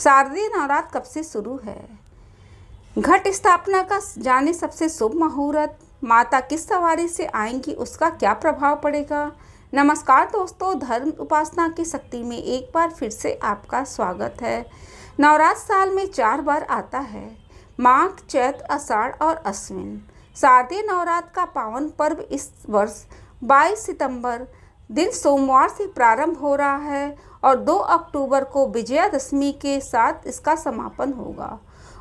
शारदीय नवरात्र कब से शुरू है? घट स्थापना का जाने सबसे शुभ मुहूर्त। माता किस सवारी से आएंगी, उसका क्या प्रभाव पड़ेगा? नमस्कार दोस्तों, धर्म उपासना की शक्ति में एक बार फिर से आपका स्वागत है। नवरात्र साल में 4 बार आता है, माघ, चैत्र, आषाढ़ और अश्विन। शारदीय नवरात्र का पावन पर्व इस वर्ष 22 सितंबर दिन सोमवार से प्रारंभ हो रहा है और 2 अक्टूबर को विजयादशमी के साथ इसका समापन होगा।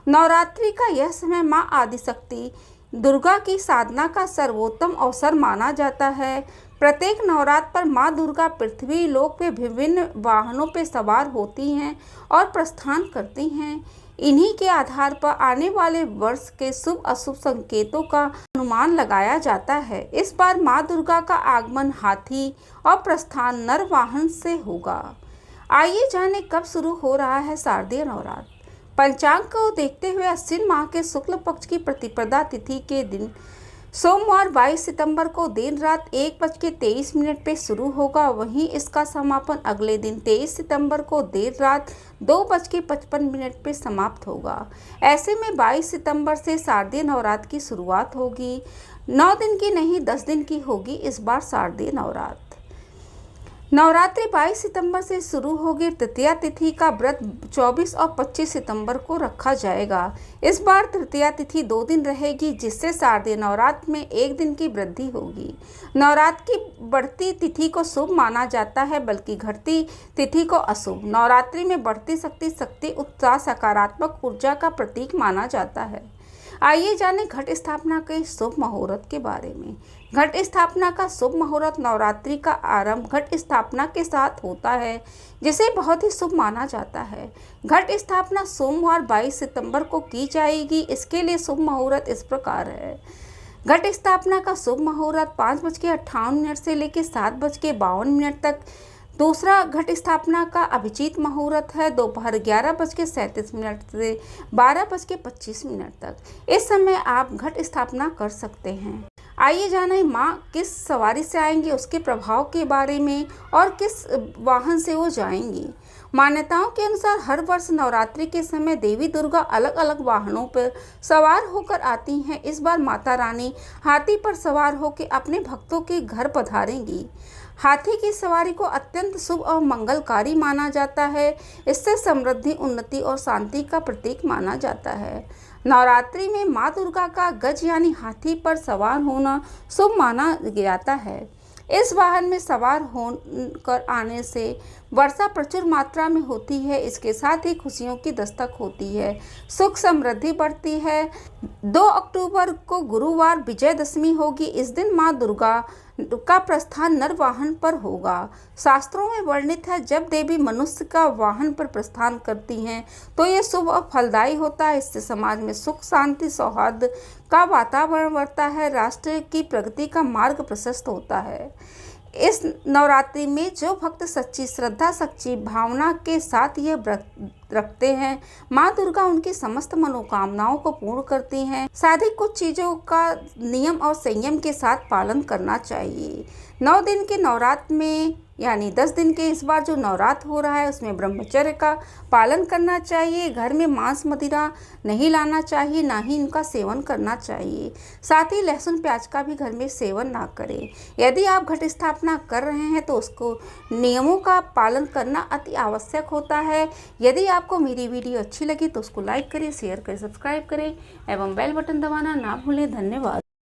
नवरात्रि का यह समय मां आदिशक्ति दुर्गा की साधना का सर्वोत्तम अवसर माना जाता है। प्रत्येक नवरात्र पर मां दुर्गा पृथ्वी लोक में विभिन्न वाहनों पर सवार होती हैं और प्रस्थान करती हैं। इन्हीं के आधार पर आने वाले वर्ष के शुभ अशुभ संकेतों का अनुमान लगाया जाता है। इस बार मां दुर्गा का आगमन हाथी और प्रस्थान नर वाहन से होगा। आइए जानें कब शुरू हो रहा है शारदीय नवरात्र। पंचांग को देखते हुए अश्विन माह के शुक्ल पक्ष की प्रतिपदा तिथि के दिन सोमवार 22 सितंबर को देर रात 1:23 पे शुरू होगा। वहीं इसका समापन अगले दिन 23 सितंबर को देर रात 2:55 पे समाप्त होगा। ऐसे में 22 सितंबर से शारदीय नवरात्र की शुरुआत होगी। 9 दिन की नहीं 10 दिन की होगी इस बार शारदीय नवरात्र। नवरात्रि 22 सितंबर से शुरू होगी। तृतीया तिथि का व्रत 24 और 25 सितंबर को रखा जाएगा। इस बार तृतीया तिथि 2 दिन रहेगी, जिससे शारदीय नवरात्र में 1 दिन की वृद्धि होगी। नवरात्र की बढ़ती तिथि को शुभ माना जाता है, बल्कि घटती तिथि को अशुभ। नवरात्रि में बढ़ती शक्ति उत्साह सकारात्मक ऊर्जा का प्रतीक माना जाता है। आइए जानें घट स्थापना के शुभ मुहूर्त के बारे में। घट स्थापना का शुभ मुहूर्त नवरात्रि का आरंभ घट स्थापना के साथ होता है, जिसे बहुत ही शुभ माना जाता है। घट स्थापना सोमवार 22 सितंबर को की जाएगी। इसके लिए शुभ मुहूर्त इस प्रकार है। घट स्थापना का शुभ मुहूर्त 5:58 से लेकर 7:52 तक। दूसरा घट स्थापना का अभिजीत मुहूर्त है दोपहर 11:37 से 12:25 तक। इस समय आप घट स्थापना कर सकते हैं। आइए जानें माँ किस सवारी से आएंगी, उसके प्रभाव के बारे में और किस वाहन से वो जाएंगी। मान्यताओं के अनुसार हर वर्ष नवरात्रि के समय देवी दुर्गा अलग अलग वाहनों पर सवार होकर आती हैं। इस बार माता रानी हाथी पर सवार होकर अपने भक्तों के घर पधारेंगी। हाथी की सवारी को अत्यंत शुभ और मंगलकारी माना जाता है। इससे समृद्धि, उन्नति और शांति का प्रतीक माना जाता है। नवरात्रि में मां दुर्गा का गज यानी हाथी पर सवार होना शुभ माना जाता है। इस वाहन में सवार होकर आने से वर्षा प्रचुर मात्रा में होती है। इसके साथ ही खुशियों की दस्तक होती है, सुख समृद्धि बढ़ती है। 2 अक्टूबर को गुरुवार विजयदशमी होगी। इस दिन मां दुर्गा का प्रस्थान नर वाहन पर होगा। शास्त्रों में वर्णित है, जब देवी मनुष्य का वाहन पर प्रस्थान करती हैं तो ये शुभ और फलदायी होता है। इससे समाज में सुख, शांति, सौहार्द का वातावरण बढ़ता है। राष्ट्र की प्रगति का मार्ग प्रशस्त होता है। इस नवरात्रि में जो भक्त सच्ची श्रद्धा, सच्ची भावना के साथ यह व्रत रखते हैं, माँ दुर्गा उनकी समस्त मनोकामनाओं को पूर्ण करती हैं। साथ ही कुछ चीज़ों का नियम और संयम के साथ पालन करना चाहिए। 9 दिन के नवरात्र में यानी 10 दिन के इस बार जो नवरात्र हो रहा है, उसमें ब्रह्मचर्य का पालन करना चाहिए। घर में मांस मदिरा नहीं लाना चाहिए, ना ही इनका सेवन करना चाहिए। साथ ही लहसुन प्याज का भी घर में सेवन ना करें। यदि आप घट स्थापना कर रहे हैं तो उसको नियमों का पालन करना अति आवश्यक होता है। यदि आपको मेरी वीडियो अच्छी लगी तो उसको लाइक करें, शेयर करें, सब्सक्राइब करें एवं बेल बटन दबाना ना भूलें। धन्यवाद।